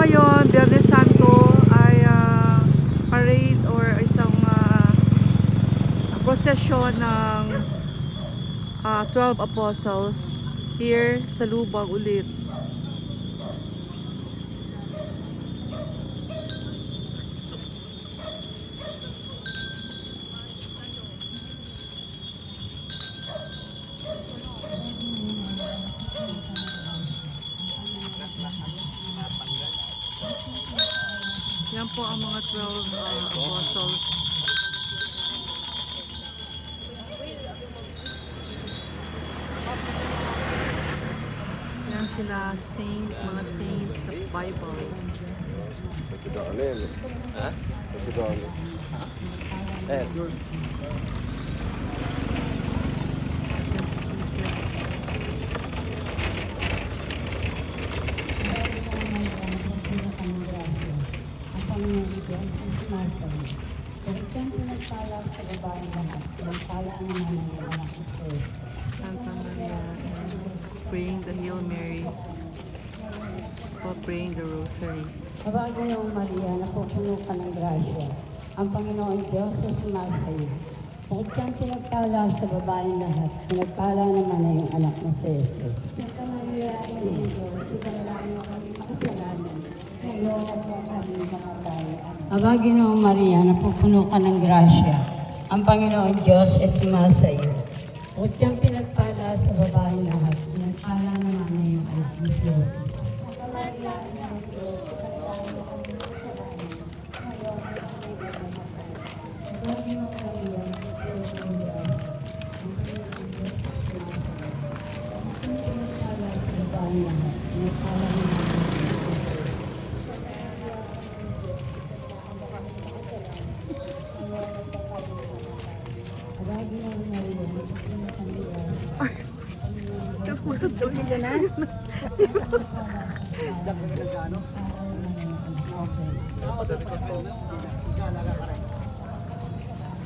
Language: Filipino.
ngayon, Biyernes Santo, ay parade or isang prosesyon ng 12 Apostles here sa Lubang ulit. Yan po ang mga 12 apostles. Yan sila, mga saints sa Bible. Santa Maria, praying the Hail Mary, or praying the Rosary. Kabagayong Maria, napupuno ka ng grasya. Ang Panginoon Diyos ay sumasayo. Bukod kang pinagpala sa babaeng lahat, pinagpala naman na yung anak mo si Jesus. Santa Maria, Ina ng Diyos, ipanalangin mo kami makasalanan. Ngayon at po kami mamatay. Kabagayong Maria, napupuno ka ng grasya. Ang Panginoon Diyos ay sumasayo. Bukod kang pinagpala sa babaeng lahat, pinagpala naman na yung anak mo si Jesus. Santa Maria, Ina ng Diyos,